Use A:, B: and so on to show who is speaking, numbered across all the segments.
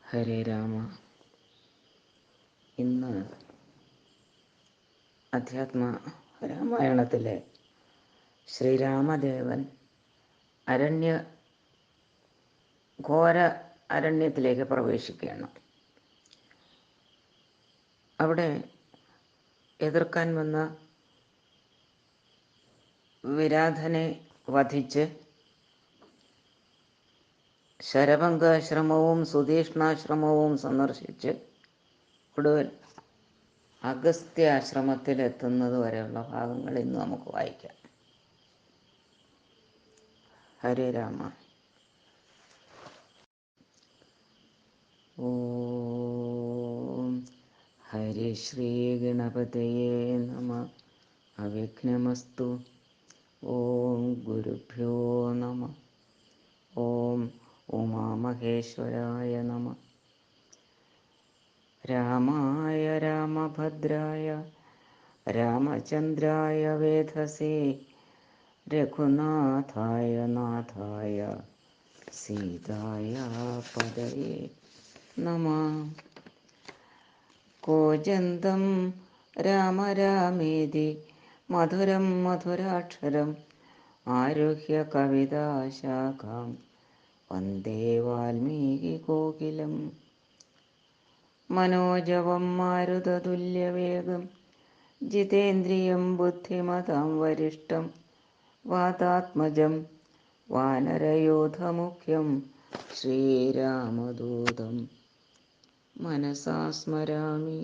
A: ഹരേ രാമ. ഇന്ന് അധ്യാത്മ രാമായണത്തിലെ ശ്രീരാമദേവൻ ഘോര അരണ്യത്തിലേക്ക് പ്രവേശിക്കുകയാണ്. അവിടെ എതിർക്കാൻ വന്ന വിരാധനെ വധിച്ച് ശരഭംഗാശ്രമവും സുതീഷ്ണാശ്രമവും സന്ദർശിച്ച് ഒടുവിൽ അഗസ്ത്യാശ്രമത്തിലെത്തുന്നത് വരെയുള്ള ഭാഗങ്ങൾ ഇന്ന് നമുക്ക് വായിക്കാം. ഹരേ രാമ. ഓം ഹരിശ്രീ ഗണപതയേ നമഃ. അവിഘ്നമസ്തു. ഓം ഗുരുഭ്യോ നമഃ. ഓം ഉമാമഹേശ്വരായ നമഃ. രാമായ രാമഭദ്രായ രാമചന്ദ്രായ വേധസേ രഘുനാഥായ നാഥായ സീതായ പദയേ നമഃ. കൂജന്തം രാമ രാമേതി മധുരം മധുരാക്ഷരം ആരുഹ്യ കവിതാശാഖാം വന്ദേ വാൽമീകികോകിലം. മനോജവം മാരുതതുല്യവേഗം ജിതേന്ദ്രിയം ബുദ്ധിമതാം വരിഷ്ടം വാതാത്മജം വാനരയൂഥമുഖ്യം ശ്രീരാമദൂതം മനസാ സ്മരാമി.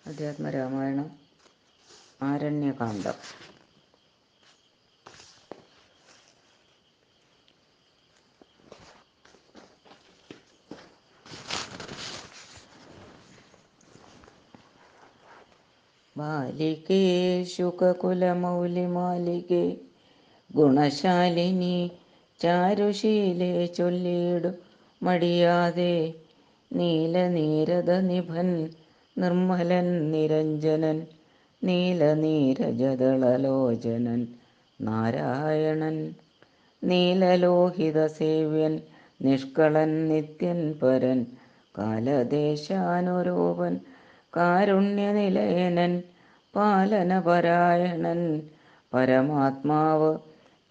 A: അധ്യാത്മരാമായണം ആരണ്യകാന്ഡം. ബാലികേ ശുകകുലമൗലിമാലികേ ഗുണശാലിനി ചാരുശീലേ ചൊല്ലിയിടു മടിയാതെ നീലനീരദനിഭൻ നിർമ്മലൻ നിരഞ്ജനൻ നീലനീരജദളലോചനൻ നാരായണൻ നീലലോഹിതസേവ്യൻ നിഷ്കളൻ നിത്യൻ പരൻ കാലദേശാനുരൂപൻ കാരുണ്യനിലയനൻ പാലനപരായണൻ പരമാത്മാവ്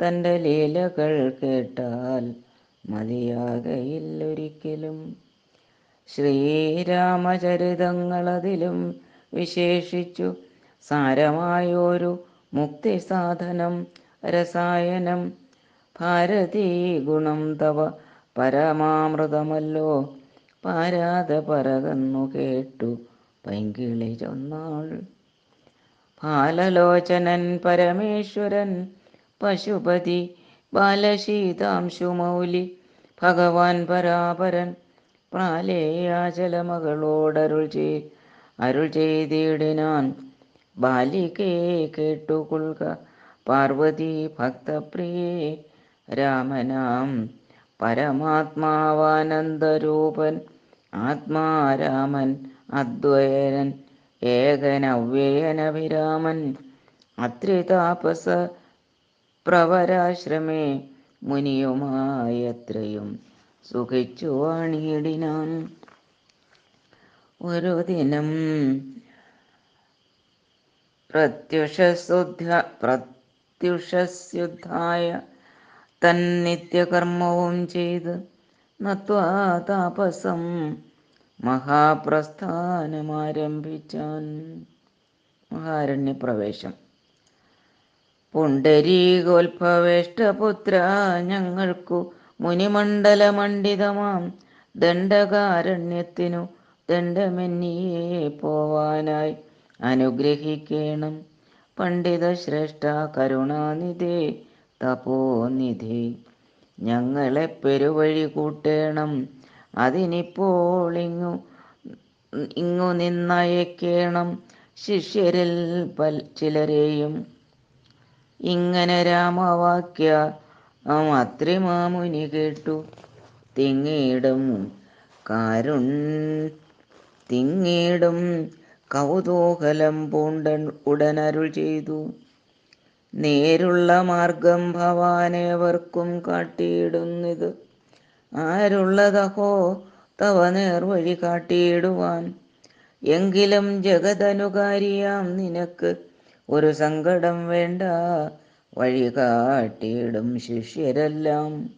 A: തൻ്റെ ലീലകൾ കേട്ടാൽ മതിയാകയില്ലൊരിക്കലും. ശ്രീരാമചരിതങ്ങളതിലും വിശേഷിച്ചു സാരമായൊരു മുക്തിസാധനം രസായനം ഭാരതീ ഗുണം തവ പരമാമൃതമല്ലോ പാരാതെ പറകന്നു കേട്ടു പൈങ്കിളി ചൊന്നാൾ. ബാലലോചനൻ പരമേശ്വരൻ പശുപതി ബാലശീതാംശുമൗലി ഭഗവാൻ പരാപരൻ പ്രാലേയാചലമകളോടരുൾ ചെയ്തിടിനാൻ. ബാലികേ കേട്ടുകൊള്ളുക പാർവതി ഭക്തപ്രിയേ രാമനാം പരമാത്മാവാനന്ദരൂപൻ ആത്മാരാമൻ അദ്വയനൻ ഏകനവ്യയനഭിരാമൻ അത്രിതാപസ പ്രവരാശ്രമേ മുനിയുമായത്രയും സുഖിച്ചു വാണിയിടിനാൻ. ഒരു ദിനം പ്രത്യുഷസ്യുദ്ധായ തന്നിത്യകർമ്മവും ചെയ്ത് നത്വാ താപസം മഹാപ്രസ്ഥാനമാരംഭിച്ചാൻ. മഹാരണ്യപ്രവേശം. പുണ്ഡരീകോത്ഭവേഷ്ടപുത്ര ഞങ്ങൾക്കു മുനിമണ്ഡലമണ്ഡിതമാം ദണ്ഡകാരണ്യത്തിനു ദണ്ഡമെന്നിയെ പോവാനായി അനുഗ്രഹിക്കേണം. പണ്ഡിതശ്രേഷ്ഠ കരുണാനിധേ തപോനിധി ഞങ്ങളെ പെരുവഴി കൂട്ടേണം. അതിനിപ്പോൾ ഇങ്ങു നിന്നയക്കേണം ശിഷ്യരിൽ ചിലരെയും. ഇങ്ങനെ രാമവാക്യ അത്രിമാമുനി കേട്ടു തിങ്ങീടും കൗതൂഹലം പൂണ്ട ഉടനരുൾ ചെയ്തു. നേരുള്ള മാർഗം ഭവാനേവർക്കും കാട്ടിയിടുന്നിത്. ആരുള്ളതഹോ തവ നേർവഴി കാട്ടിയിടുവാൻ. എങ്കിലും ജഗതനുകാരിയാം നിനക്ക് ഒരു സങ്കടം വേണ്ട, വഴി കാട്ടിയിടും ശിഷ്യരെല്ലാം.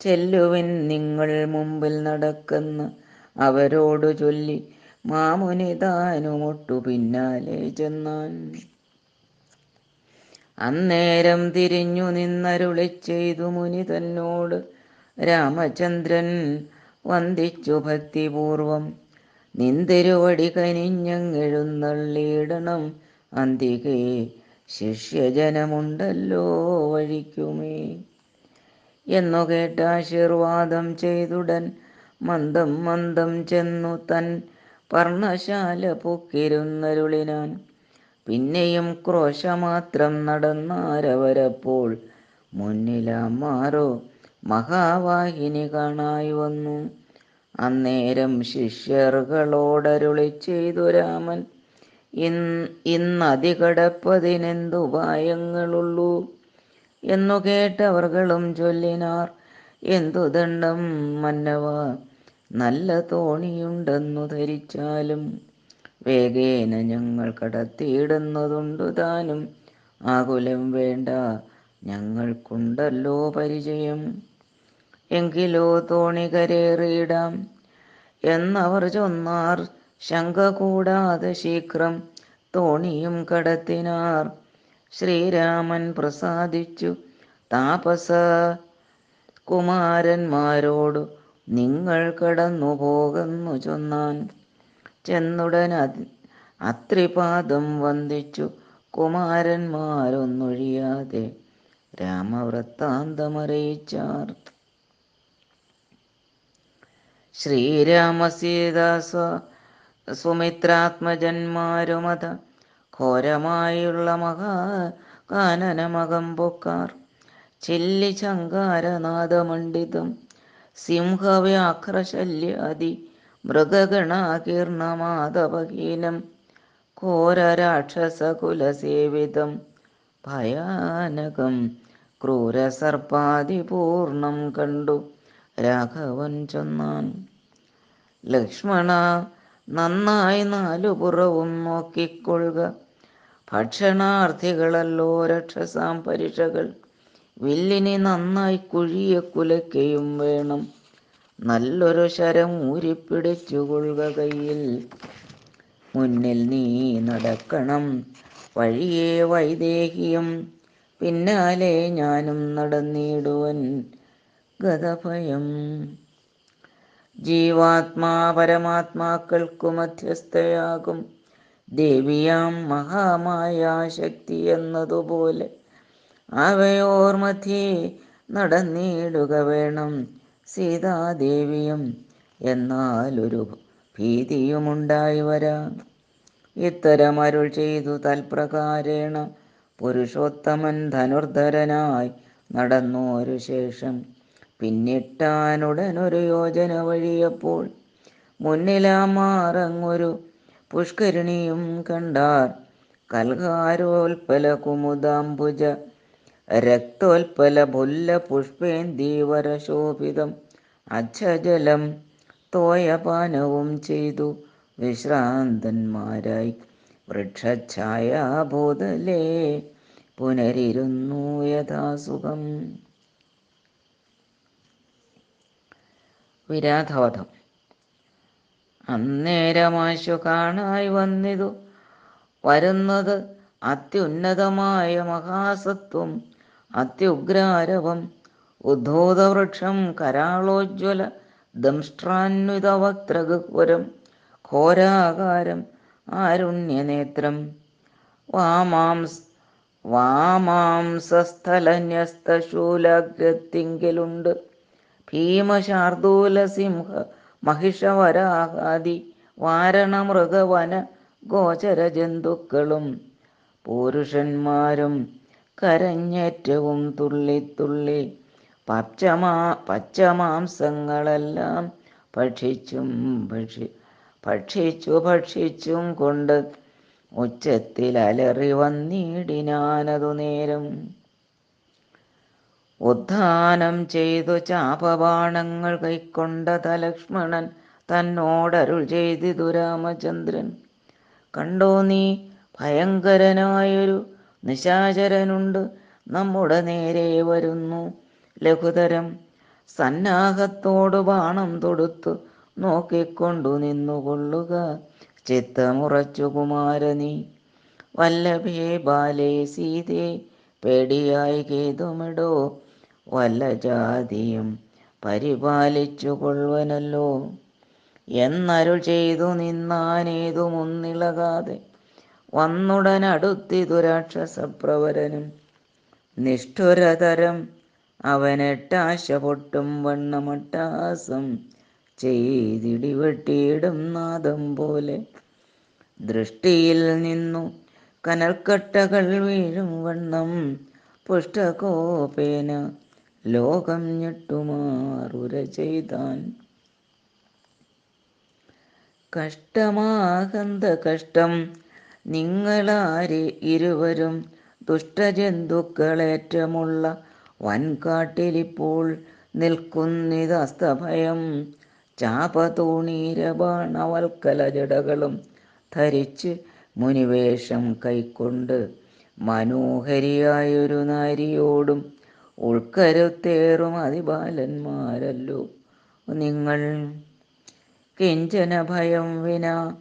A: ചെല്ലുവിൻ നിങ്ങൾ മുമ്പിൽ നടക്കുന്ന അവരോടു ചൊല്ലി, മാമുനി താനുമൊട്ടു പിന്നാലെ ചെന്നാൻ. അന്നേരം തിരിഞ്ഞു നിന്നരുളി ചെയ്തു മുനി തന്നോട് രാമചന്ദ്രൻ വന്ദിച്ചു ഭക്തിപൂർവം. നിന്തിരുവടി കനിഞ്ഞെഴുന്നള്ളിയിടണം അന്തികേ, ശിഷ്യജനമുണ്ടല്ലോ വഴിക്കുമേ. എന്നു കേട്ട ആശീർവാദം ചെയ്തുടൻ മന്ദം മന്ദം ചെന്നു തൻ പർണശാല പൊക്കിരുന്നരുളിനാൻ. പിന്നെയും ക്രോശമാത്രം നടന്നാരവരപ്പോൾ, മുന്നിലാമാറോ മഹാവാഹിനി കാണായി വന്നു. അന്നേരം ശിഷ്യർകളോടരുളി ചെയ്തു രാമൻ, ഇന്നതി കടപ്പതിനെന്തുപായങ്ങളുള്ളൂ എന്നു കേട്ടവർകളും ചൊല്ലിനാർ. എന്തു ദണ്ഡം മന്നവ, നല്ല തോണിയുണ്ടെന്നു ധരിച്ചാലും വേഗേന ഞങ്ങൾ കടത്തിയിടുന്നതുണ്ടു താനും. ആകുലം വേണ്ട, ഞങ്ങൾക്കുണ്ടല്ലോ പരിചയം. എങ്കിലോ തോണി കരേറിയിടാം എന്നവർ ചൊന്നാർ. ശങ്ക കൂടാതെ ശീഘ്രം തോണിയും കടത്തിനാർ. ശ്രീരാമൻ പ്രസാദിച്ചു താപസ കുമാരന്മാരോടു നിങ്ങൾ കടന്നു പോകുന്നു ചൊന്നാൻ. ചെന്നുടൻ അത്രിപാദം വന്ദിച്ചു കുമാരന്മാരൊന്നൊഴിയാതെ രാമവൃത്താന്തമറിയിച്ചാർ. ശ്രീരാമസീത സുമിത്രാത്മജന്മാരുമത ഘോരമായുള്ള മഹാകാനനമകം പൊക്കാർ. ചില്ലി ചങ്കാരനാദമണ്ഡിതം സിംഹവ്യാഘ്രശല്യാദി മൃഗഗണാകീർണമാദപഹീനം ഘോരരാക്ഷസകുലസേവിതം ഭയാനകം ക്രൂരസർപ്പാദിപൂർണം കണ്ടു രാഘവൻ ചൊന്നാൻ. ലക്ഷ്മണ, നന്നായി നാലുപുറവും നോക്കിക്കൊള്ളുക. ഭക്ഷണാർത്ഥികളല്ലോ രക്ഷസാം പരിഷകൾ. വില്ലിനി നന്നായി കുഴിയെ കുലയ്ക്കയും വേണം. നല്ലൊരു ശരം ഊരിപ്പിടിച്ചുകൊള്ളുക കയ്യിൽ. മുന്നിൽ നീ നടക്കണം വഴിയെ വൈദേഹിയും, പിന്നാലെ ഞാനും നടന്നിടുവൻ ഗതഭയം. ജീവാത്മാ പരമാത്മാക്കൾക്കു മധ്യസ്ഥയാകും ദേവിയാം മഹാമായാശക്തി എന്നതുപോലെ അവയോർ മധ്യേ നടന്നിടുക വേണം സീതാദേവിയും. എന്നാലൊരു ഭീതിയുമുണ്ടായി വരാം. ഇത്തരം അരുൾ ചെയ്തു തൽപ്രകാരേണ പുരുഷോത്തമൻ ധനുർധരനായി നടന്നോരു ശേഷം പിന്നിട്ടാനുടനൊരു യോജന വഴിയപ്പോൾ മുന്നിലാമാറങ്ങൊരു പുഷ്കരിണിയും കണ്ടാർ. കൽഹാരോൽപല കുമുദാംബുജ രക്തോൽപല പുല്ല പുഷ്പേന്ദീവരശോഭിതം അച്ഛജലം തോയപാനവും ചെയ്തു വിശ്രാന്തന്മാരായി വൃക്ഷഛായാഭൂതലേ പുനരിരുന്നു യഥാസുഖം. വിരാധവധം. അന്നേരമാശു കാണായി വന്നിതു വരുന്നത് അത്യുന്നതമായ മഹാസത്വം അത്യുഗ്രാരവം. ഉദ്ധൂതവൃക്ഷം കരാളോജ്വല ദംഷ്ട്രാന്വിതവക്ത്രഗഹ്വരം ഘോരാകാരം ആരുണ്യനേത്രം വാമാംസസ്ഥലന്യസ്തശൂലാഗ്രത്തിങ്കലുണ്ട്. ഭീമശാർദൂലസിംഹ മഹിഷവരാഹാദി വാരണമൃഗവന ഗോചര ജന്തുക്കളും പുരുഷന്മാരും കരഞ്ഞേറ്റവും തുള്ളിത്തുള്ളി പച്ചമാംസങ്ങളെല്ലാം ഭക്ഷിച്ചും കൊണ്ട് ഉച്ചത്തിൽ അലറി വന്നിടിനാനതു നേരം. ഉദ്ധാനം ചെയ്തു ചാപബാണങ്ങൾ കൈക്കൊണ്ടത ലക്ഷ്മണൻ തന്നോടരുൾ ചെയ്തിതു രാമചന്ദ്രൻ. കണ്ടോ നീ, ഭയങ്കരനായൊരു നിശാചരനുണ്ട് നമ്മുടെ നേരെ വരുന്നു. ലഘുതരം സന്നാഹത്തോടു ബാണം തൊടുത്തു നോക്കിക്കൊണ്ടു നിന്നുകൊള്ളുക. ചിത്തമുറച്ചു കുമാരനീ, വല്ലഭേ ബാലേ സീതേ, പേടിയായി കേതുമിടോ. വല്ല ജാതിയും പരിപാലിച്ചു കൊള്ളുവനല്ലോ എന്നരുൾ ചെയ്തു നിന്നാനേതുമൊന്നിളകാതെ. വന്നുടനടുത്തിതു രാക്ഷസപ്രവരനും. നിഷ്ഠുരതരം അവനെട്ടാശ പൊട്ടും വണ്ണമട്ടാസം ചെയ്തിടിവെട്ടിയിടും നാദം പോലെ. ദൃഷ്ടിയിൽ നിന്നു കനൽക്കട്ടകൾ വീഴും വണ്ണം പുഷ്ടകോപേന ലോകം ഞെട്ടുമാറുര ചെയ്താൻ. കഷ്ടമാകന്ത കഷ്ടം നിങ്ങളാരി ഇരുവരും ദുഷ്ടജന്തുക്കളേറ്റമുള്ള വൻകാട്ടിലിപ്പോൾ നിൽക്കുന്നിതസ്തഭയം. ചാപതൂണീരബാണവൽക്കല ജടകളും ധരിച്ച് മുനിവേഷം കൈക്കൊണ്ട് മനോഹരിയായൊരു നാരിയോടും ഉൾക്കരുത്തേറും അതിബാലന്മാരല്ലോ നിങ്ങൾ. കിഞ്ചന ഭയം വിനാ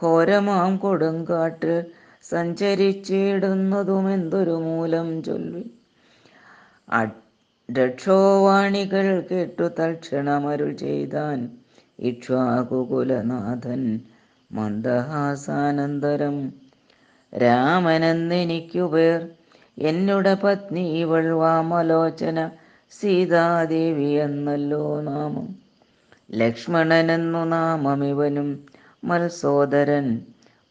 A: ഘോരമാം കൊടുങ്കാട്ടിൽ സഞ്ചരിച്ചിടുന്നതുമെന്തൊരു മൂലം ചൊല്ലി. രക്ഷോവാണികൾ കേട്ടു തൽക്ഷണമരുൾ ചെയ്താൻ ഇക്ഷ്വാകുകുലനാഥൻ മന്ദഹാസാനന്തരം. രാമനെന്നെനിക്കു പേർ, എന്നുടെ പത്നി ഇവൾ വാമലോചന സീതാദേവി എന്നല്ലോ നാമം. ലക്ഷ്മണനെന്നു നാമമിവനും മത്സോദരൻ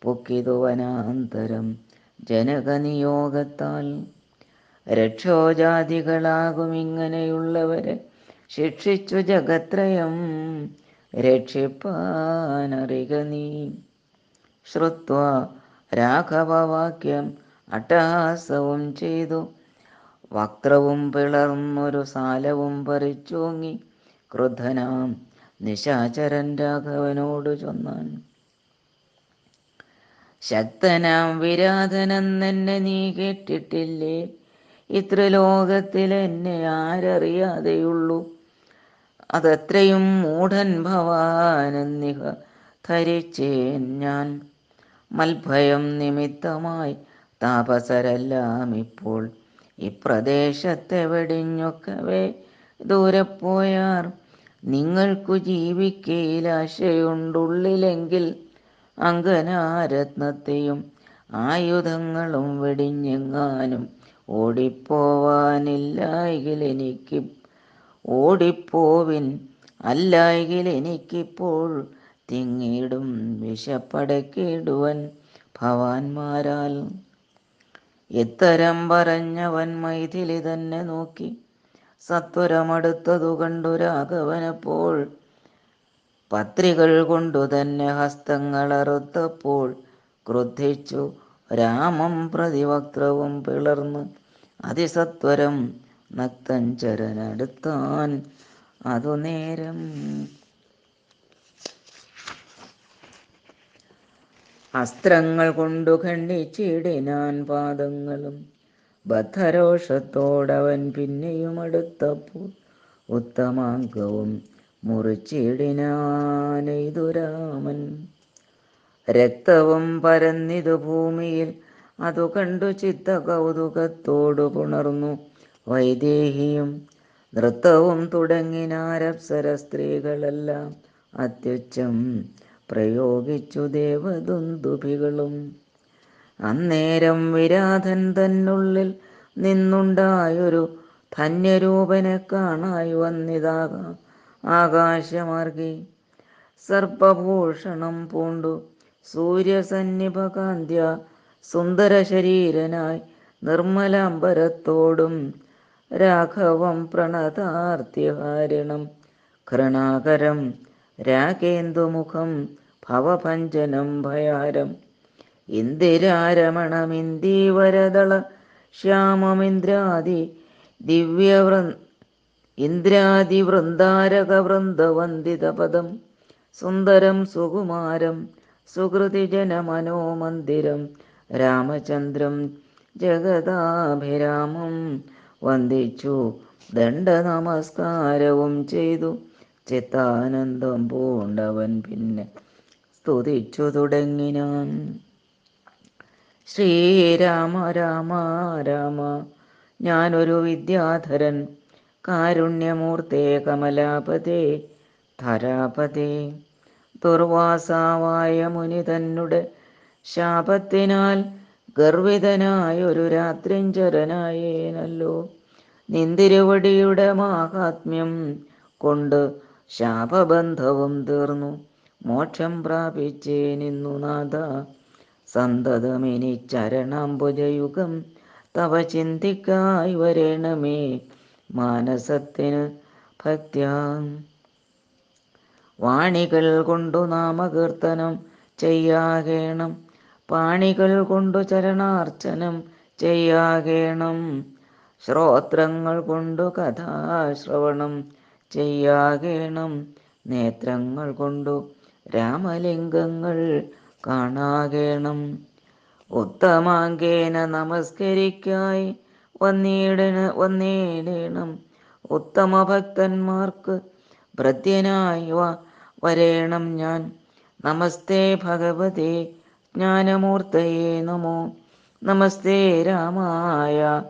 A: പൊക്കിതു വനാന്തരം ജനകനിയോഗത്താൽ. രക്ഷോജാതികളാകുമിങ്ങനെയുള്ളവരെ ശിക്ഷിച്ചു ജഗത്രയം രക്ഷിപ്പാനറിക നീ. ശ്രുത്വാ രാഘവവാക്യം അട്ടഹാസവും ചെയ്തു വക്ത്രവും പിളർന്നൊരു സാലവും പറിച്ചോങ്ങി ക്രുദ്ധനാം നിശാചരൻ രാഘവനോടു ചൊന്നാൻ. ശക്തനാം വിരാധനെന്നെ നീ കേട്ടിട്ടില്ലേ? ഇത്രലോകത്തിൽ എന്നെ ആരറിയാതെയുള്ളൂ. അതത്രയും മൂഢൻ ഭവാനെന്നിഹ ധരിച്ചേൻ ഞാൻ. മൽഭയം നിമിത്തമായി താപസരെല്ലാം ഇപ്പോൾ ഇപ്രദേശത്തെ വെടിഞ്ഞൊക്കവേ ദൂരെ പോയാർ. നിങ്ങൾക്കു ജീവിക്കയിലാശയുണ്ടുള്ളിലെങ്കിൽ അങ്കനാരത്നത്തെയും ആയുധങ്ങളും വെടിഞ്ഞെങ്ങാനും ഓടിപ്പോവിൻ. അല്ലായെങ്കിൽ എനിക്കിപ്പോൾ തിങ്ങിടും വിശപ്പടക്കിടുവൻ ഭവാന്മാരാൽ. ഇത്തരം പറഞ്ഞവൻ മൈഥിലി തന്നെ നോക്കി സത്വരമടുത്തതു കണ്ടു രാഘവനപ്പോൾ. പത്രികൾ കൊണ്ടു തന്നെ ഹസ്തങ്ങളറുത്തപ്പോൾ ക്രുദ്ധിച്ചു രാമം പ്രതിവക്ത്രവും പിളർന്ന് അതിസത്വരം നക്തഞ്ചരനടുത്താൻ. അതു നേരം അസ്ത്രങ്ങൾ കൊണ്ടു ഖണ്ഡിച്ചിടിനാൻ പാദങ്ങളും. ബദ്ധരോഷത്തോടവൻ പിന്നെയും അടുത്തപ്പോൾ ഉത്തമാംഗവും മുറിച്ചിടിനാനെയ്തു രാമൻ. രക്തവും പരന്നിതു ഭൂമിയിൽ അതു കണ്ടു ചിത്ത കൗതുകത്തോടു പുണർന്നു വൈദേഹിയും. നൃത്തവും തുടങ്ങിനാരപ്സര സ്ത്രീകളെല്ലാം അത്യുച്ചം പ്രയോഗിച്ചു ദേവദുന്ദുഭികളും. അന്നേരം വിരാധൻ തന്നുള്ളിൽ നിന്നുണ്ടായൊരു ധന്യരൂപനെ കാണായി വന്നിതാകാം ആകാശമാർഗി. സർപ്പഭൂഷണം പൂണ്ടു സൂര്യസന്നിഭകാന്ത്യ സുന്ദര ശരീരനായി നിർമ്മലാംബരത്തോടും രാഘവം പ്രണതാർത്തിഹാരിണം കൃണാകരം രാഗേന്ദുമുഖം ഭവഭഞ്ജനം ഭയാരം. ഇന്ദിരാരമണമിന്ദീവരദള ശ്യാമമിന്ദ്രാദി ദിവ്യവൃ ഇന്ദ്രാദിവൃന്ദാരകവൃന്ദവന്ദിതപദം സുന്ദരം സുകുമാരം സുഹൃതിജനമനോമന്ദിരം രാമചന്ദ്രം ജഗദാഭിരാമം വന്ദിച്ചു ദണ്ഡനമസ്കാരവും ചെയ്തു ചിത്താനന്ദം പൂണ്ടവൻ പിന്നെ സ്തുതിച്ചു തുടങ്ങിനാൻ. ശ്രീരാമ രാമ രാമ ഞാനൊരു വിദ്യാധരൻ കാരുണ്യമൂർത്തേ കമലാപതേ ധരാപതേ ദുർവാസാവായ മുനി തന്നെ ശാപത്തിനാൽ ഗർവിതനായൊരു രാത്രിഞ്ചരനായേനല്ലോ. നിന്തിരുവടിയുടെ മാഹാത്മ്യം കൊണ്ട് ശാപബന്ധവും തീർന്നു മോക്ഷം പ്രാപിച്ചേനിന്നു നാഥ. സന്തതമിനി ചരണാംബുജയുഗം തവ ചിന്തിക്കായി വരേണമേ മാനസത്തിന് ഭക്ത്യാ. വാണികൾ കൊണ്ടു നാമകീർത്തനം ചെയ്യാകേണം, പാണികൾ കൊണ്ടു ചരണാർച്ചനം ചെയ്യാകേണം, ശ്രോത്രങ്ങൾ കൊണ്ടു കഥാശ്രവണം ചെയ്യാകേണം, നേത്രങ്ങൾ കൊണ്ടു രാമലിംഗങ്ങൾ കാണാകേണം. ഉത്തമാങ്കേന നമസ്കരിക്കായി വന്നിടേണം, ഉത്തമ ഭക്തന്മാർക്ക് ഭൃത്യനായി വരേണം ഞാൻ. നമസ്തേ ഭഗവതേ ജ്ഞാനമൂർത്തയേ നമോ, നമസ്തേ രാമായ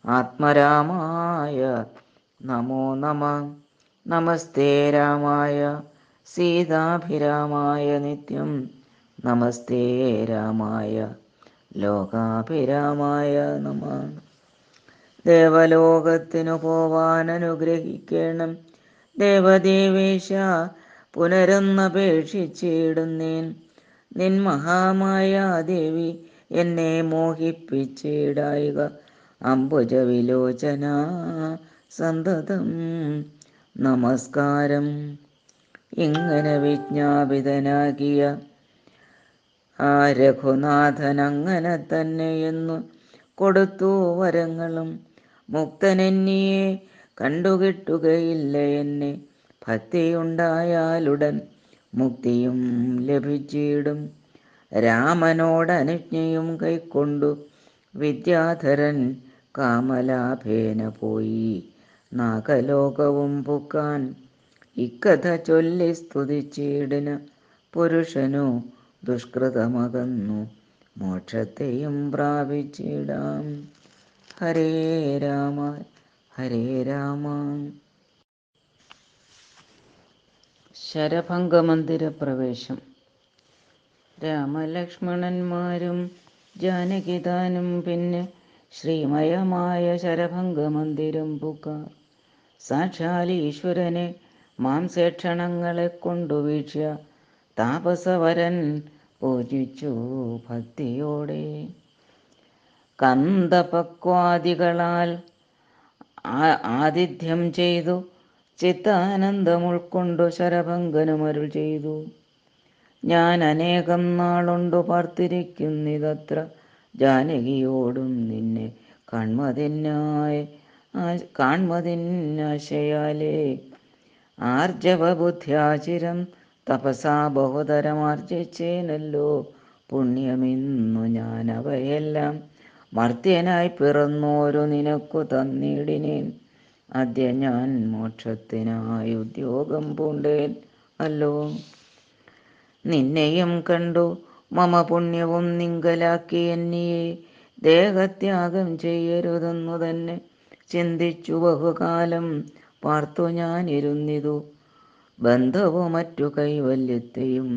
A: ആത്മരാമായ നമോ നമ, നമസ്തേ രാമായ സീതാഭിരാമായ നിത്യം, നമസ്തേ രാമായ ലോകാഭിരാമായ നമ. ദേവലോകത്തിനു പോവാൻ അനുഗ്രഹിക്കണം ദേവദേവേശ, പുനരൊന്നപേക്ഷിച്ചിടുന്നേൻ. നിൻ മഹാമായാദേവി എന്നെ മോഹിപ്പിച്ചിടായിക, അംബുജവിലോചന സന്തതം നമസ്കാരം. ഇങ്ങനെ വിജ്ഞാപിതനാകിയ ആ രഘുനാഥൻ അങ്ങനെ തന്നെയെന്നു കൊടുത്തു വരങ്ങളും. മുക്തനെന്നിയെ കണ്ടുകിട്ടുകയില്ല എന്നെ, ഭക്തിയുണ്ടായാലുടൻ മുക്തിയും ലഭിച്ചിടും. രാമനോടനുജ്ഞയും കൈക്കൊണ്ടു വിദ്യാധരൻ കാമലാഭേന പോയി നാഗലോകവും പുക്കാൻ. ഇക്കഥ ചൊല്ലി സ്തുതിച്ചിടിന പുരുഷനു ദുഷ്കൃതമകന്നു മോക്ഷത്തെയും പ്രാപിച്ചിടാം. ഹരേ രാമ ഹരേ രാമ. ശരഭംഗമന്ദിര പ്രവേശം. രാമലക്ഷ്മണന്മാരും ജാനകിതാനും പിന്നെ ശ്രീമയമായ ശരഭംഗമന്ദിരം പുക്കാർ. സാക്ഷാൽ ഈശ്വരനെ മാംസേക്ഷണങ്ങളെ കൊണ്ടു വീക്ഷ്യ താപസവരൻ പൂജിച്ചു ഭക്തിയോടെ. കന്ദപക്വാദികളാൽ ആതിഥ്യം ചെയ്തു ചിത്താനന്ദം ഉൾക്കൊണ്ടു ശരഭംഗനുമരുൾ ചെയ്തു. ഞാൻ അനേകം നാളുണ്ടു പാർത്തിരിക്കുന്നിതത്ര ജാനകിയോടും നിന്നെ കാൺമതിന്നാശയാലേ. ആർജവബുദ്ധ്യാചിരം തപസാ ബഹുതരമാർജിച്ചേനല്ലോ പുണ്യമിന്നു ഞാൻ അവയെല്ലാം മർത്യനായി പിറന്നോരു നിനക്കു തന്നിടിനേൻ. അദ്യ ഞാൻ മോക്ഷത്തിനായി ഉദ്യോഗം പൂണ്ടേൻ അല്ലോ. നിന്നെയും കണ്ടു മമ പുണ്യവും നിങ്കലാക്കി എന്നിയെ ദേഹത്യാഗം ചെയ്യരുതെന്നു തന്നെ ചിന്തിച്ചു ബഹുകാലം പാർത്തു ഞാനിരുന്നിതു. ബന്ധവും മറ്റു കൈവല്യത്തെയും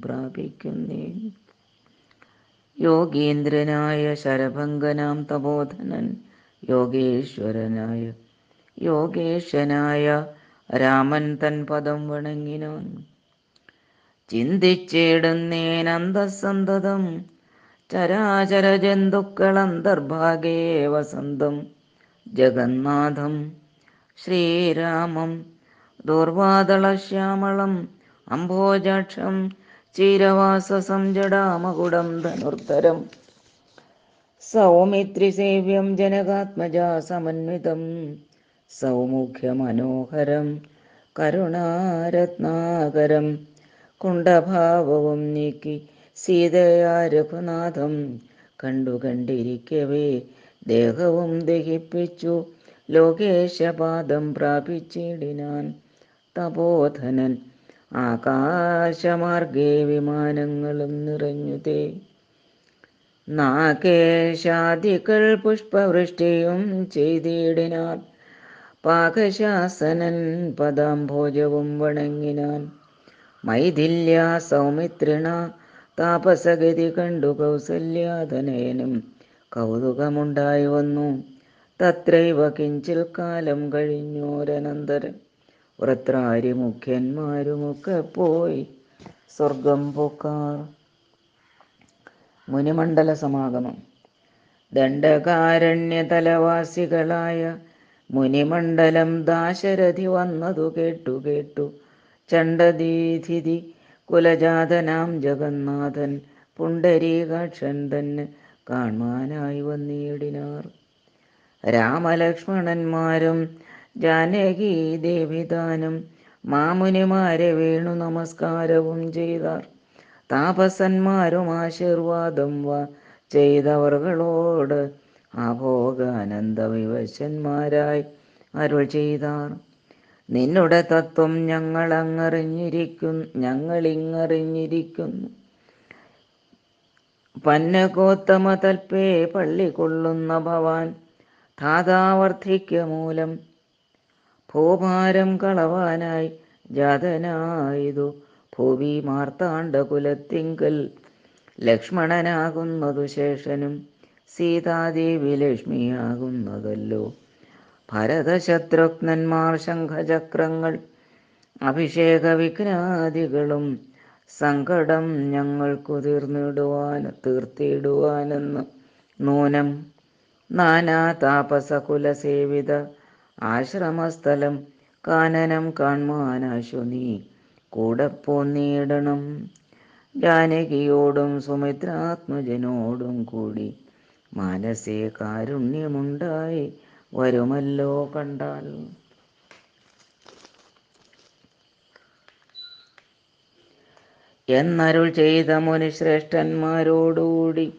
A: പ്രാപിക്കുന്നേൻ. യോഗീന്ദ്രനായ ശരഭംഗനാം തപോധനൻ യോഗേശനായ രാമൻ തൻ പദം വണങ്ങിനാൻ. ചിന്തിച്ചിടുന്നേൻ അന്തസന്തതം ചരാചര ജന്തുക്കളന്തർഭാഗേ വസന്തം ജഗന്നാഥം ശ്രീരാമം ദൂർവാദളശ്യാമളം അംഭോജാക്ഷം ചിരവാസസം ജടാമകുടം ധനുർധരം സൗമിത്രിസേവ്യം ജനകാത്മജാ സമന്വിതം സൗമുഖ്യമനോഹരം കരുണാരത്നാകരം കുണ്ഠഭാവവും നീക്കി സീതയാ രഘുനാഥം കണ്ടിരിക്കവേ ദേഹവും ദഹിപ്പിച്ചു ലോകേശപാദം പ്രാപിച്ചിടിനാൻ തപോധനൻ. ആകാശമാർഗേ വിമാനങ്ങളും നിറഞ്ഞുതേ, നാഗേശാദികൾ പുഷ്പവൃഷ്ടിയും ചെയ്തിടിനാൻ. പാകശാസനൻ പദാംഭോജവും വണങ്ങിനാൻ. മൈഥില്യ സൗമിത്രിണ താപസഗതി കണ്ടു കൗസല്യാതനയനും കൗതുകമുണ്ടായി വന്നു. തത്രൈവ കിഞ്ചിൽ കാലം കഴിഞ്ഞോരനന്തരം വൃത്രാരി മുഖ്യന്മാരുമൊക്കെ പോയി സ്വർഗം പൊക്കാർ. മുനിമണ്ഡല സമാഗമം. ദണ്ഡകാരണ്യതലവാസികളായ മുനിമണ്ഡലം ദാശരഥി വന്നതു കേട്ടു ചണ്ഡദീധിതി കുലജാതനാം ജഗന്നാഥൻ പുണ്ടരീകാക്ഷൻ തന്നെ കാണാനായി വന്നിടിനാർ. രാമലക്ഷ്മണന്മാരും ജാനകി ദേവിതാനും മാമുനിമാരെ വീണു നമസ്കാരവും ചെയ്താർ. താപസന്മാരും ആശീർവാദം ചെയ്തവർകളോട് ആഭോഗാനന്ദ വിവശന്മാരായി അരുൾ ചെയ്താർ. നിന്നുടെ തത്വം ഞങ്ങളിങ്ങറിഞ്ഞിരിക്കുന്നു. പന്നകോത്തമ തൽപേ പള്ളികൊള്ളുന്ന ഭവാൻ ധാതാവർദ്ധിക്ക മൂലം ഭൂഭാരം കളവാനായി ജാതനായതു ഭൂവി മാർത്താണ്ഡകുലത്തിങ്കൽ. ലക്ഷ്മണനാകുന്നതു ശേഷനും സീതാദേവി ലക്ഷ്മിയാകുന്നതല്ലോ. ഭരതശത്രുഘ്നന്മാർ ശംഖചക്രങ്ങൾ അഭിഷേക വിഘ്നാദികളും സങ്കടം ഞങ്ങൾക്കു തീർത്തിടുവാനെന്ന് നൂനം നാനാ താപസകുലസേവിത ആശ്രമസ്ഥലം കാനനം കാൺമാനാശു നീ കൂടെ പോന്നിടണം. ജാനകിയോടും സുമിത്രാത്മജനോടും കൂടി മാനസേ കാരുണ്യമുണ്ടായി വരുമല്ലോ കണ്ടാൽ. എന്നരുൾ ചെയ്ത മുനിശ്രേഷ്ഠന്മാരോടുകൂടി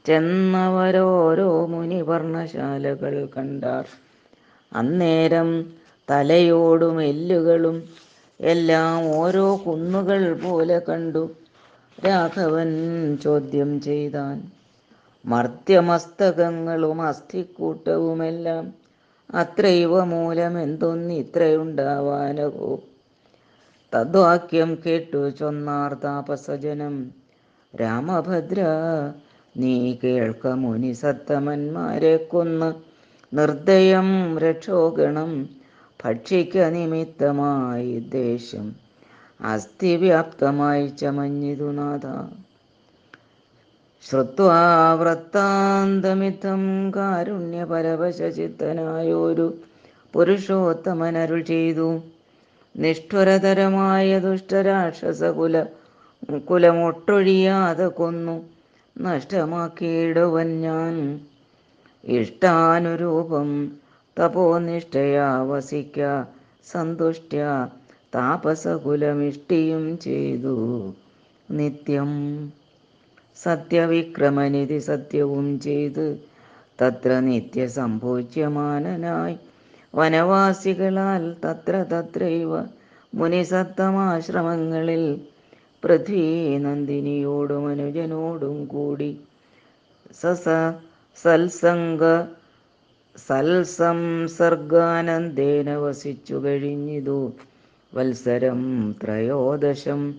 A: ചെന്നവരോരോ മുനിപർണശാലകൾ കണ്ടാർ. അന്നേരം തലയോടും എല്ലുകളും എല്ലാം ഓരോ കുന്നുകൾ പോലെ കണ്ടു. രാഘവൻ ചോദ്യം ചെയ്താൻ. മർത്യമസ്തകങ്ങളും അസ്ഥിക്കൂട്ടവുമെല്ലാം അത്രൈവ മൂലമെന്തൊന്നിത്രയുണ്ടാവാനകോ. തദ്വാക്യം കേട്ടു ചൊന്നാർ താപസജനം. രാമഭദ്ര, നീ കേൾക്ക, മുനി സത്തമന്മാരെ കൊന്ന് നിർദ്ദയം രക്ഷോഗണം ഭക്ഷിക്ക നിമിത്തമായി ദേശം അസ്ഥിവ്യാപ്തമായി ചമഞ്ഞിതു നാഥ. ശ്രുത്വാ വൃത്താന്തമിത്തം കാരുണ്യപരവശചിത്തനായൊരു പുരുഷോത്തമനരുൾ ചെയ്തു. നിഷ്ഠുരതരമായ കുലമൊട്ടൊഴിയാതെ കൊന്നു നഷ്ടമാക്കിയിടുവൻ ഞാൻ. ഇഷ്ടാനുരൂപം തപോനിഷ്ഠയാ വസിക്ക സന്തുഷ്ട്യ താപസകുലമിഷ്ടിയും ചെയ്തു നിത്യം. സത്യവിക്രമനിധി സത്യവും ചെയ്ത് തത്ര നിത്യസംഭോജ്യമാനനായി വനവാസികളാൽ തത്രൈവ മുനിസത്തമാശ്രമങ്ങളിൽ പൃഥ്വീനന്ദിനിയോടും അനുജനോടും കൂടി സൽസംസർഗാനന്ദേന വസിച്ചു കഴിഞ്ഞിതു വത്സരം ത്രയോദശം.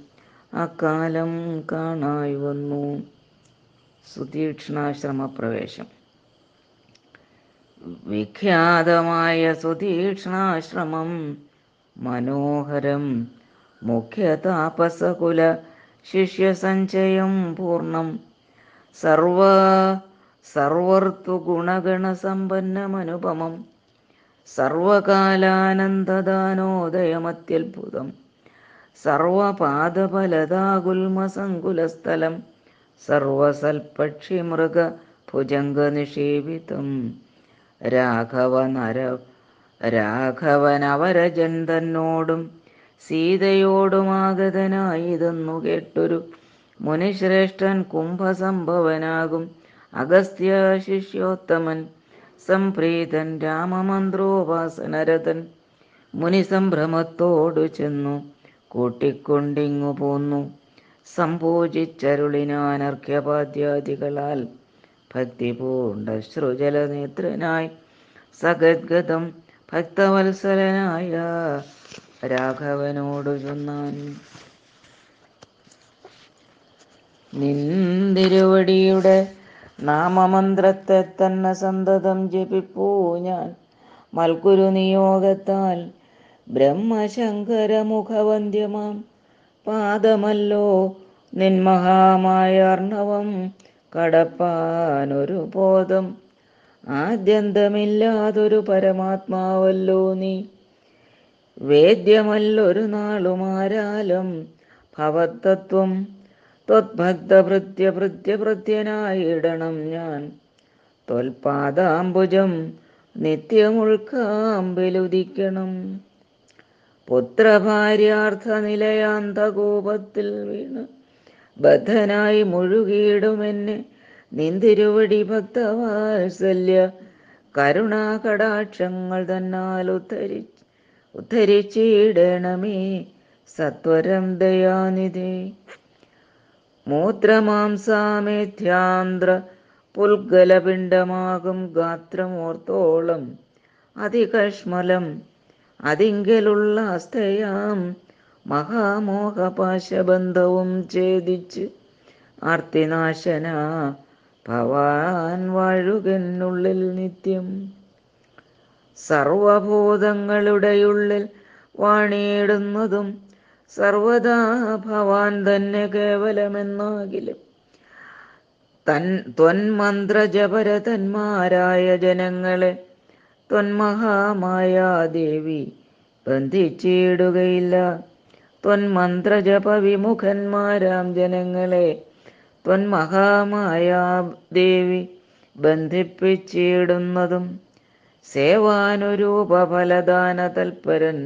A: അക്കാലം കാണായി വന്നു. സുതീക്ഷ്ണാശ്രമപ്രവേശം. വിഖ്യാതമായ സുതീക്ഷ്ണാശ്രമം മനോഹരം, മുഖ്യതാപസകുല ശിഷ്യസഞ്ചയം പൂർണ്ണം, സർവർത്തുഗുണഗണസമ്പന്നമനുപമം, സർവകാലാനന്ദദാനോദയമത്യത്ഭുതം, സർവപാദഫലദാകുൽമസങ്കുലസ്ഥലം സർവസൽപക്ഷിമൃഗ ഭുജംഗനിഷേവിതം രാഘവനവരജൻ തന്നോടും സീതയോടുമാഗതനായിതെന്നു കേട്ടൊരു മുനിശ്രേഷ്ഠൻ കുംഭസംഭവനാകും അഗസ്ത്യ ശിഷ്യോത്തമൻ സംപ്രീതൻ രാമമന്ത്രോപാസനരതൻ മുനിസംഭ്രമത്തോടു ചെന്നു കൂട്ടിക്കൊണ്ടിങ്ങു പോന്നു. സംപൂജിച്ചരുളിനാനർഘ്യപാദ്യാദികളാൽ ഭക്തി പൂണ്ട ശ്രുജലനേത്രനായി സഗദ്ഗതം ഭക്തവത്സലനായ രാഘവനോടു ചൊന്നാൻ. നിന്തിരുവടിയുടെ നാമമന്ത്രത്തെ തന്നെ സന്തതം ജപിപ്പൂ ഞാൻ മൽക്കുരു നിയോഗത്താൽ ബ്രഹ്മശങ്കരമുഖവന്ദ്യമാം പാദമല്ലോ നിന്മഹാമായാർണവം കടപ്പാനൊരു ബോധം ആദ്യന്തമില്ലാതൊരു പരമാത്മാവല്ലോ നീ വേദ്യമല്ലൊരു നാളുമാരാലം ഭവത്തത്വം ത്വദ്ഭക്തഭൃത്യഭൃത്യഭൃത്യനായിടണം ഞാൻ ത്വൽപാദാംബുജം നിത്യമുൾക്കാമ്പിലുദിക്കണം. പുത്രഭാര്യാർത്ഥ നിലയാന്തകോപത്തിൽ വീണ് ബദ്ധനായി മുഴുകിയിടുമെന്നെ നിന്തിരുവടി ഭക്തവാത്സല്യ കരുണാകടാക്ഷങ്ങൾ തന്നാൽ ഉദ്ധരിച്ചിടണമേ സത്വരം ദയാനിധേ. മൂത്രമാംസാമേധ്യാന്ധ്ര പുൽഗലപിണ്ഡമാകും ഗാത്രമോർത്തോളം അതികഷ്മലം അതിങ്കലുള്ള അസ്ഥയാം മഹാമോഹപാശബന്ധവും ഛേദിച്ച് ആർത്തിനാശന ഭവാൻ വാഴുകെന്നുള്ളിൽ നിത്യം. സർവഭൂതങ്ങളുടെയുള്ളിൽ വാണിയിടുന്നതും സർവദാ ഭവാൻ തന്നെ കേവലമെന്നാകിലും ത്വന്മന്ത്രജപരതന്മാരായ ജനങ്ങളെ ത്വന്മഹാമായാദേവി ബന്ധിച്ചിടുകയില്ല. ത്വന്മന്ത്രജപവിമുഖന്മാരാം ജനങ്ങളെ ത്വന്മഹാമായാദേവി ബന്ധിപ്പിച്ചിടുന്നതും സേവാനുരൂപഫലദാന തൽപരൻ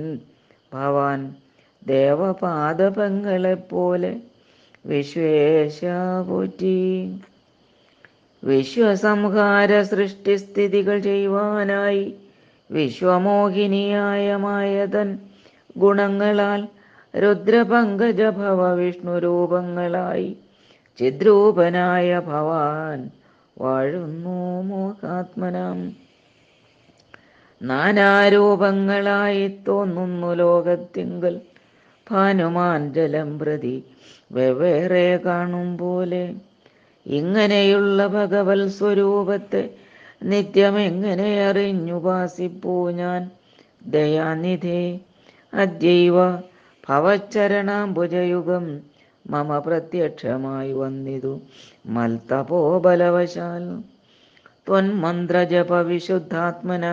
A: ഭവാൻ ദേവപാദപങ്ങളെപ്പോലെ വിശ്വേശാപോറ്റി. വിശ്വസംഹാര സൃഷ്ടിസ്ഥിതികൾ ചെയ്യുവാനായി വിശ്വമോഹിനിയായ മായതൻ ഗുണങ്ങളാൽ രുദ്രപങ്കജഭവ വിഷ്ണുരൂപങ്ങളായി ചിദ്രൂപനായ ഭവാൻ വാഴുന്നു മോഹാത്മനാം. നാനാരൂപങ്ങളായി തോന്നുന്നു ലോകത്തിങ്കൽ ഭാനുമാൻ ജലം പ്രതി വെവ്വേറെ കാണും പോലെ. ഇങ്ങനെയുള്ള ഭഗവത് സ്വരൂപത്തെ നിത്യമെങ്ങനെ അറിഞ്ഞുപാസിപ്പൂ ഞാൻ ദയാനിധേ. അദ്യൈവ ഭവച്ചരണാംബുജയുഗം മമ പ്രത്യക്ഷമായി വന്നിതു മൽതപോബലവശാൽ. ത്വന്മന്ത്രജപ വിശുദ്ധാത്മന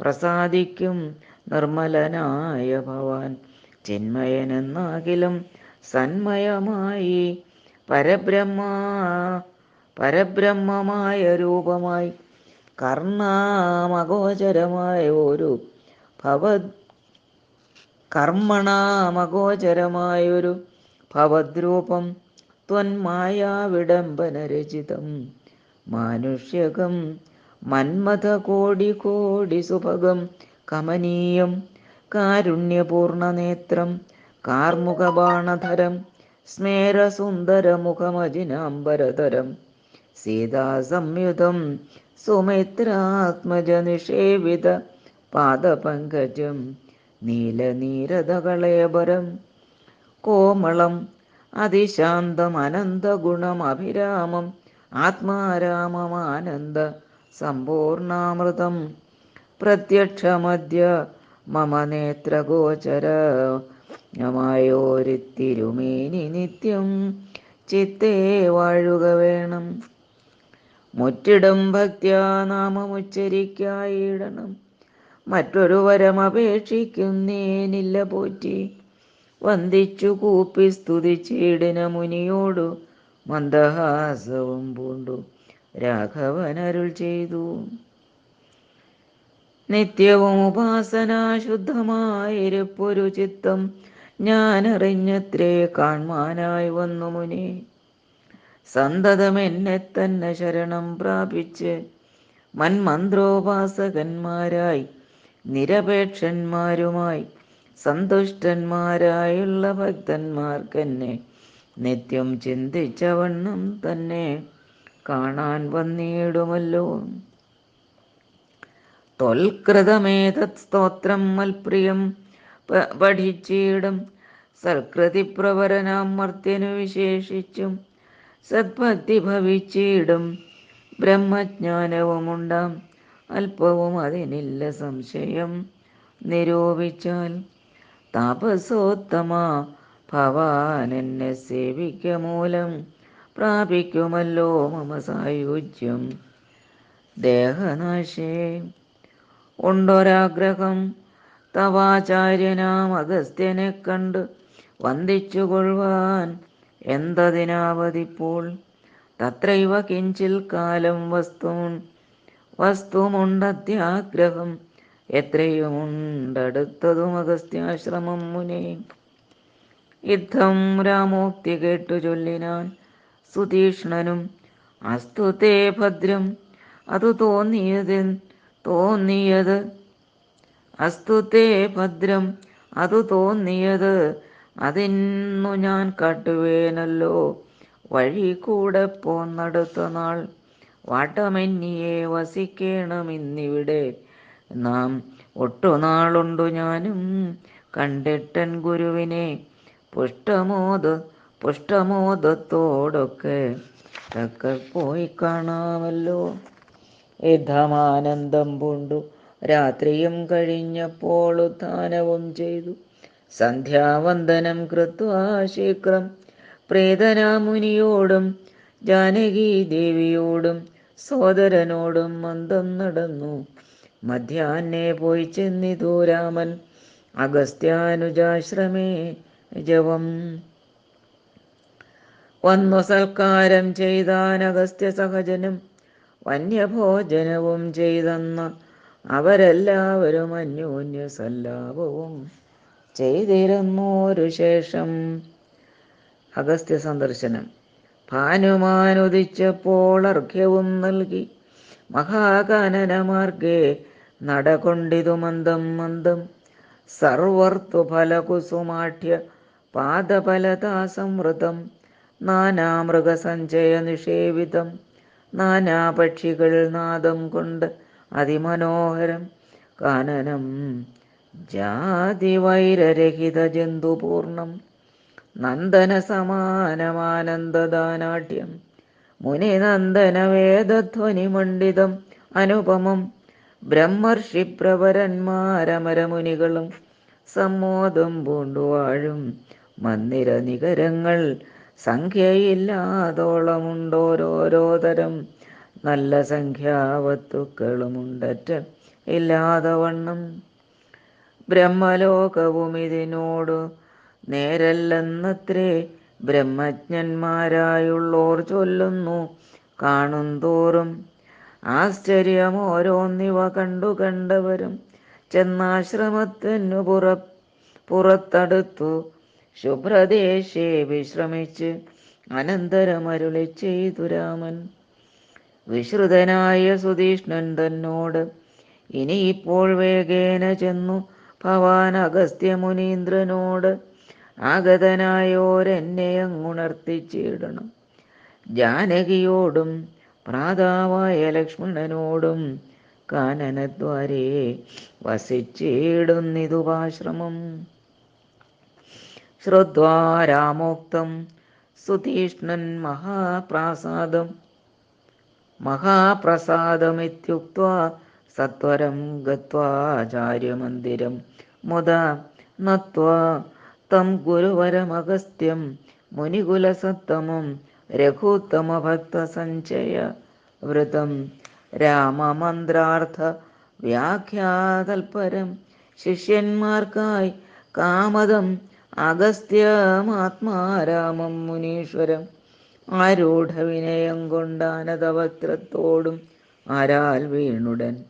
A: പ്രസാദിക്കും നിർമ്മലനായ ഭവാൻ ചിന്മയനെന്നാകിലും സന്മയമായി പരബ്രഹ്മമായ രൂപമായി കർമ്മണാമഗോചരമായ ഒരു ഭവദ്രൂപം ത്വന്മായാവിഡംബനരചിതം മാനുഷ്യകം മന്മഥ കോടി കോടി സുഭഗം കമനീയം കാരുണ്യപൂർണനേത്രം കാർമുകബാണധരം സ്മേരസുന്ദരമുഖമജിനാംബരതരം സീതാസംയുതം സുമിത്രാത്മജനിഷേവിത പാദപങ്കജം നീലനീരദകളേബരം കോമളം അതിശാന്തം അനന്തഗുണമഭിരാമം ആത്മാരാമമാനന്ദ സമ്പൂർണാമൃതം പ്രത്യക്ഷമദ്യ മമ നേത്രഗോചരമായോരിത്തിരുമേനി നിത്യം ചിത്തേ വാഴുക വേണം. മുറ്റിടും ഭക്ത്യാ നാമമുച്ചരിക്കായിടണം മറ്റൊരു വരമപേക്ഷിക്കുന്നേനില്ല പോറ്റി. വന്ദിച്ചു കൂപ്പി സ്തുതിച്ചിടിന മുനിയോടു മന്ദഹാസവും പൂണ്ടു രാഘവനരുൾ ചെയ്തു. നിത്യവും ഉപാസന ശുദ്ധമായിരിപ്പൊരു ചിത്തം ഞാനറിഞ്ഞത്രേ കാൺമാനായി വന്നു മുനി. സന്തതം എന്നെ തന്നെ ശരണം പ്രാപിച്ച് മന്മന്ത്രോപാസകന്മാരായി നിരപേക്ഷന്മാരുമായി സന്തുഷ്ടന്മാരായുള്ള ഭക്തന്മാർക്കെന്നെ നിത്യം ചിന്തിച്ചവണ്ണം തന്നെ കാണാൻ വന്നിടുമല്ലോ. ത്വൽകൃതമേതത് സ്തോത്രം മൽപ്രിയം പഠിച്ചിടും സൽകൃതിപ്രവരനാം മർത്യനു വിശേഷിച്ചും സദ്ഭക്തി ഭവിച്ചിടും ബ്രഹ്മജ്ഞാനവുമുണ്ടാം അല്പവും അതിനില്ല സംശയം നിരൂപിച്ചാൽ. താപസോത്തമ ഭവാൻ എന്നെ സേവിക്ക മൂലം പ്രാപിക്കുമല്ലോ മമ സായുജ്യം ദേഹനാശേ. ഉണ്ടൊരാഗ്രഹം തവാചാര്യനാം അഗസ്ത്യനെ കണ്ട് വന്ദിച്ചുകൊള്ളുവാൻ എന്തതിനാവതിപ്പോൾ. തത്രൈവ കിഞ്ചിൽ കാലം വസ്തുമുണ്ടത്യാഗ്രഹം എത്രയുമുണ്ടടുത്തതും അഗസ്ത്യാശ്രമം മുനേ. യുദ്ധം രാമോക്തി കേട്ടു ചൊല്ലിനാൻ സുതീഷ്ണനും അസ്തു തേ ഭദ്രം അതു തോന്നിയത് അതിന്നു ഞാൻ കാട്ടുവേനല്ലോ. വഴി കൂടെ പോന്നടുത്ത നാൾ വാട്ടമെന്നിയെ വസിക്കേണമിന്നിവിടെ. നാം ഒട്ടുനാളുണ്ടു ഞാനും കണ്ടിട്ടൻ ഗുരുവിനെ പുഷ്ടമോദത്തോടൊക്കെ തക്ക പോയി കാണാമല്ലോ. യുദ്ധമാനന്ദം പൂണ്ടു രാത്രിയും കഴിഞ്ഞപ്പോൾ ഉത്ഥാനവും ചെയ്തു സന്ധ്യാവന്ദനം കൃത്വാ ശീഘ്രം പ്രീതനാമുനിയോടും ജാനകി ദേവിയോടും സോദരനോടും മന്ദം നടന്നു മധ്യാഹ്നേ പോയി ചെന്നിതു രാമൻ അഗസ്ത്യാനുജാശ്രമേ ജവം. വന്നു സൽക്കാരം ചെയ്താൻ അഗസ്ത്യ സഹജനും വന്യഭോജനവും ചെയ്തെന്ന അവരെല്ലാവരും അന്യോന്യ സല്ലാപവും ചെയ്തിരുന്നോരു ശേഷം. അഗസ്ത്യ സന്ദർശനം. ഭാനുമാനുദിച്ചപ്പോൾ അർഘ്യവും നൽകി മഹാകാനനമാർഗേ നടകൊണ്ടിതു മന്ദം മന്ദം. സർവർത്തുഫലകുസുമാഠ്യ പാദഫലതാസംവൃതം നാനാമൃഗസഞ്ചയ നിഷേവിതം. നാനാപക്ഷികൾ നാദം കൊണ്ട് അതിമനോഹരം കാനനം ജാതിവൈരരഹിത ജന്തുപൂർണം. നന്ദന സമാനമാനന്ദദാനാട്യം മുനിനന്ദന വേദധ്വനിമണ്ഡിതം അനുപമം. ബ്രഹ്മർഷിപ്രവരന്മാരമരമുനികളും സമ്മോദം പൂണ്ടുവാഴും മന്ദിര നികരങ്ങൾ സംഖ്യയില്ലാതോളമുണ്ടോരോരോ തരം. നല്ല സംഖ്യാവസ്തുക്കളുമുണ്ടറ്റ ഇല്ലാതെ വണ്ണം. ബ്രഹ്മലോകവും ഇതിനോടു നേരല്ലെന്നത്രേ ബ്രഹ്മജ്ഞന്മാരായുള്ളോർ ചൊല്ലുന്നു കാണുന്തോറും. ആശ്ചര്യമോരോന്നിവ കണ്ടു കണ്ടവരും ചെന്നാശ്രമത്തിനു പുറത്തടുത്തു ശുഭ്രദേശേ വിശ്രമിച്ച് അനന്തരമരുളി ചെയ്തു രാമൻ. വിശ്രുതനായ സുതീഷ്ണൻ തന്നോട് ഇനിയിപ്പോൾ വേഗേന ചെന്നു ഭവാൻ അഗസ്ത്യമുനീന്ദ്രനോട് ആഗതനായോരെന്നെ അങ്ങുണർത്തിച്ചിടണം. ജാനകിയോടും ഭ്രാതാവായ ലക്ഷ്മണനോടും കാനനദ്വാരേ വസിച്ചിടുന്നിതുപാശ്രമം. ശ്രുത്വാ രാമോക്തം സുതീഷ്ണൻ മഹാപ്രസാദമിത്യുക്ത്വാ സത്വരം ഗത്വാചാര്യമന്ദിരം മുദാ നത്വാ തം ഗുരുവരമഗസ്ത്യം മുനികുലസത്തമം രഘുത്തമഭക്തസഞ്ചയ വൃതം. രാമമന്ത്രാർത്ഥ വ്യാഖ്യാതൽപരം ശിഷ്യന്മാർക്കായി കാമദം അഗസ്ത്യമാത്മാരാമം മുനീശ്വരം ആരൂഢവിനയം കൊണ്ടാനതവക്ത്രത്തോടും ആരാൽ വീണുടൻ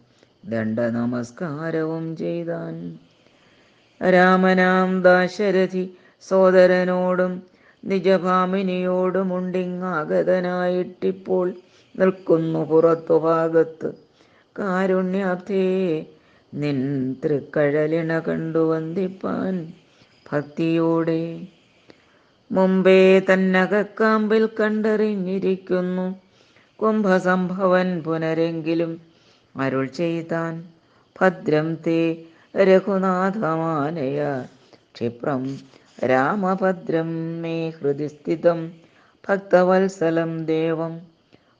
A: ദണ്ഡ നമസ്കാരവും ചെയ്താൻ. രാമനാം ദാശരഥി സോദരനോടും നിജഭാമിനിയോടുമുണ്ടിങ്ങാഗതനായിട്ടിപ്പോൾ നിൽക്കുന്നു പുറത്തു ഭാഗത്ത്. കാരുണ്യാബ്ധേ നിൻ തൃക്കഴലിണ കണ്ടു വന്ദിപ്പാൻ ഭക്തിയോടെ. മുമ്പേ തന്നകക്കാമ്പിൽ കണ്ടറിഞ്ഞിരിക്കുന്നു കുംഭസംഭവൻ പുനരെങ്കിലും അരുൾ ചെയ്താൻ. ഭദ്രം തേ രഘുനാഥമാനയ ക്ഷിപ്രം രാമഭദ്രം മേ ഹൃദി സ്ഥിതം ഭക്തവത്സലം ദേവം.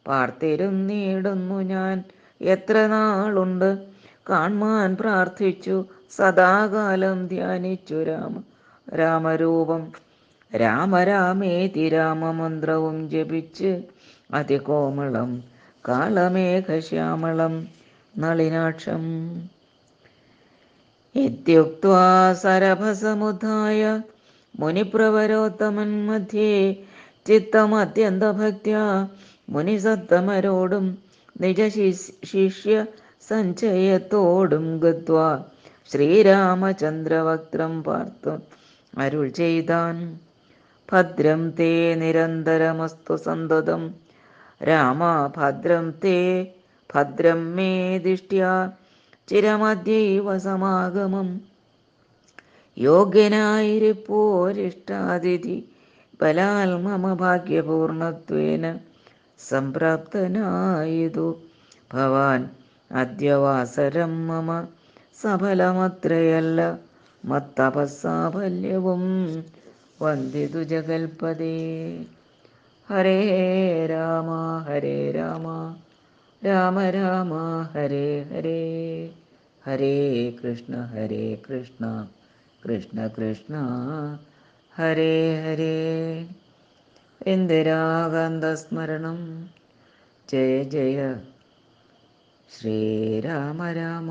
A: പാർത്തിരുന്നീടുന്നു ഞാൻ എത്ര നാളുണ്ട്, കാൺമാൻ പ്രാർത്ഥിച്ചു സദാകാലം ധ്യാനിച്ചു രാമരൂപം. രാമരാമേതി രാമമന്ത്രവും ജപിച്ച് അതികോമളം കാളമേഘശ്യാമളം നളിനാക്ഷം. ഇത്യുക്ത്വാ സരഭസമുദ്ധായ മുനിപ്രവരോത്തമൻ മധ്യേ ചിത്തമത്യന്തഭക്ത്യാ മുനിസത്തമരോടും നിജശിഷ്യ സഞ്ചയത്തോടും ഗത്വാ ശ്രീരാമചന്ദ്രവക്ത്രം പാർത്തു അരുൾ ചെയ്താൻ. ഭദ്രം തേ നിരന്തരമസ്തു സന്തതം രാമ ഭദ്രം തേ ഭദ്രം മേ ദിഷ്ട്യാ ചിരമദ്യൈവ സമാഗമം. യോഗ്യനായിരിപ്പോരിഷ്ടാതിഥി ബലാൽ മമ ഭാഗ്യപൂർണത്വേന സംപ്രാപ്തനായിതു ഭവാൻ അദ്യവാസരം മമ സഫലമത്രയല്ല മത്തപസ്സാഫല്യവും വന്ദിതു ജഗൽപദേ. ഹരേ രാമ ഹരേ രാമ രാമ രാമ ഹരേ ഹരേ, ഹരേ കൃഷ്ണ കൃഷ്ണ കൃഷ്ണ ഹരേ ഹരേ. ഇന്ദിരാകാന്തസ്മരണം. ജയ ജയ ശ്രീരാമ രാമ.